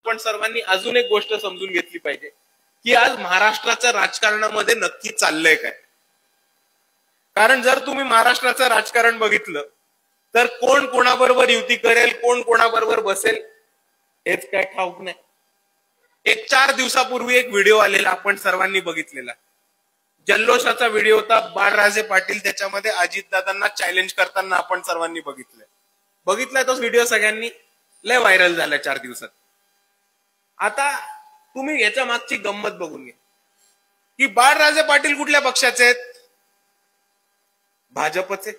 आपण सर्वांनी अजून एक गोष्ट समजून घेतली पाहिजे की आज महाराष्ट्राच्या राजकारणामध्ये नक्की चाललंय काय. कारण जर तुम्ही महाराष्ट्राचं राजकारण बघितलं तर कोण कोणाबरोबर युती करेल, कोण कोणाबरोबर बसेल हेच काय ठाऊक नाही. एक 4 दिवसापूर्वी एक व्हिडिओ आलेला आपण सर्वांनी बघितलेला, जल्लोषाचा व्हिडिओ होता. बाळराजे पाटील त्याच्यामध्ये अजितदादांना चॅलेंज करताना आपण सर्वांनी बघितलाय तो व्हिडिओ, सगळ्यांनी लय व्हायरल झाला 4 दिवसात. आता तुम्ही याच्या मागची गंमत बघून घ्या की बाळराजे पाटील कुठल्या पक्षाचे आहेत? भाजपचे.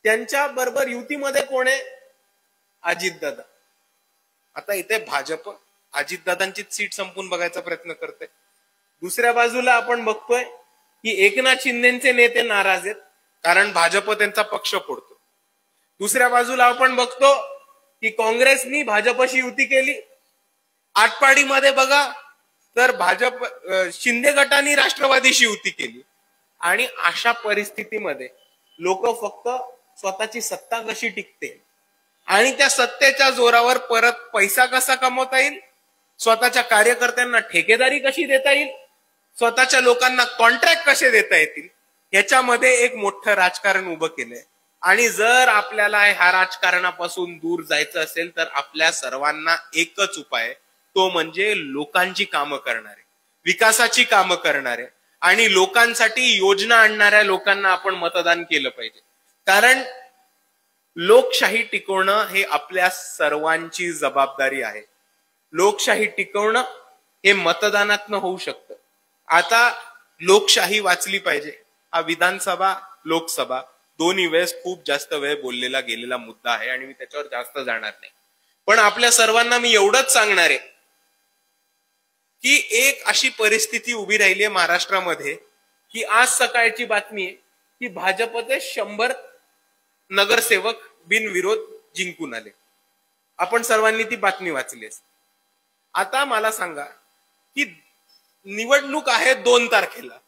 त्यांच्या बरोबर युतीमध्ये कोण आहे? अजितदादा. आता इथे भाजप अजितदादांची सीट संपून बघायचा प्रयत्न करते. दुसऱ्या बाजूला आपण बघतोय की एकनाथ शिंदेचे नेते नाराज आहेत कारण भाजप त्यांचा पक्ष फोडतो. दुसऱ्या बाजूला आपण बघतो की काँग्रेसनी भाजपशी युती केली. आटपाडीमध्ये बघा तर भाजप शिंदे गटाने राष्ट्रवादीशी युती केली. आणि अशा परिस्थितीमध्ये लोक फक्त स्वतःची सत्ता कशी टिकते आणि त्या सत्तेच्या जोरावर परत पैसा कसा कमवता येईल, स्वतःच्या कार्यकर्त्यांना ठेकेदारी कशी देता येईल, स्वतःच्या लोकांना कॉन्ट्रॅक्ट कसे देता येतील, याच्यामध्ये एक मोठं राजकारण उभं केलंय. आणि जर आपल्याला ह्या राजकारणापासून दूर जायचं असेल तर आपल्या सर्वांना एकच उपाय, तो म्हणजे लोकांची कामं करणारे, विकासाची कामं करणारे आणि लोकांसाठी योजना आणणाऱ्या लोकांना आपण मतदान केलं पाहिजे. कारण लोकशाही टिकवणं हे आपल्या सर्वांची जबाबदारी आहे. लोकशाही टिकवणं हे मतदानातनं होऊ शकतं. आता लोकशाही वाचली पाहिजे हा विधानसभा लोकसभा दोन्ही वेळेस खूप जास्त वेळ बोललेला गेलेला मुद्दा आहे आणि मी त्याच्यावर जास्त जाणार नाही. पण आपल्या सर्वांना मी एवढंच सांगणार आहे की एक अशी परिस्थिती उभी राहिली आहे महाराष्ट्रामध्ये की आज सकाळची बातमी आहे की भाजपचे 100 नगरसेवक बिनविरोध जिंकून आले. आपण सर्वांनी ती बातमी वाचली असेल. आता मला सांगा की निवडणूक आहे 2 तारखेला,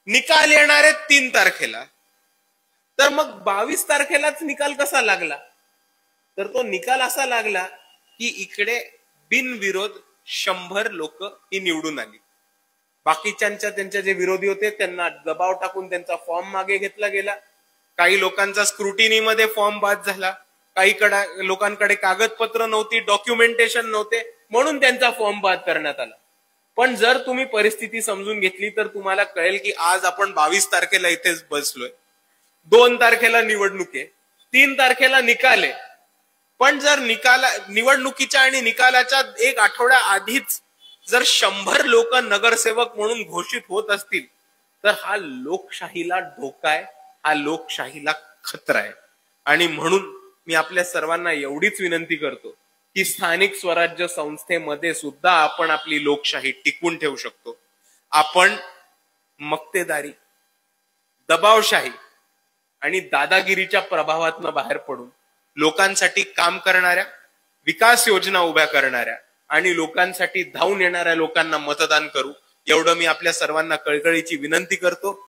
निकाल येणार आहे 3 तारखेला, तर मग 22 तारखेलाच निकाल कसा लागला? तर तो निकाल असा लागला की इकडे बिनविरोध 100 लोक ही निवडून आली. बाकीच्यांच्या त्यांचे जे विरोधी होते त्यांना दबाव टाकून त्यांचा फॉर्म मागे घेतला गेला. काही लोकांचा स्क्रुटिनीमध्ये फॉर्म बाद झाला. काही लोकांकडे कागदपत्र नव्हती, डॉक्युमेंटेशन नव्हते, म्हणून त्यांचा फॉर्म बाद करण्यात आला. पण जर तुम्ही परिस्थिती समजून घेतली तर तुम्हाला कळेल की आज आपण 22 तारखेला इथेच बसलोय. 2 तारखेला निवडणूक आहे, 3 तारखेला निकाल आहे. पण जर निवडणुकीच्या आणि निकालाच्या 1 आठवड्या आधीच जर 100 लोक नगरसेवक म्हणून घोषित होत असतील तर हा लोकशाहीला धोका आहे, हा लोकशाहीला खतरा आहे. आणि म्हणून मी आपल्या सर्वांना एवढीच विनंती करतो की स्थानिक स्वराज्य संस्थेमध्ये सुद्धा आपण आपली लोकशाही टिकवून ठेवू शकतो. आपण मक्तेदारी, दबावशाही आणि दादागिरीच्या प्रभावातून बाहेर पडून लोकांसाठी काम करणाऱ्या, विकास योजना उभ्या करणाऱ्या आणि लोकांसाठी धावून येणाऱ्या लोकांना मतदान करू, एवढं मी आपल्या सर्वांना कळकळीची विनंती करतो.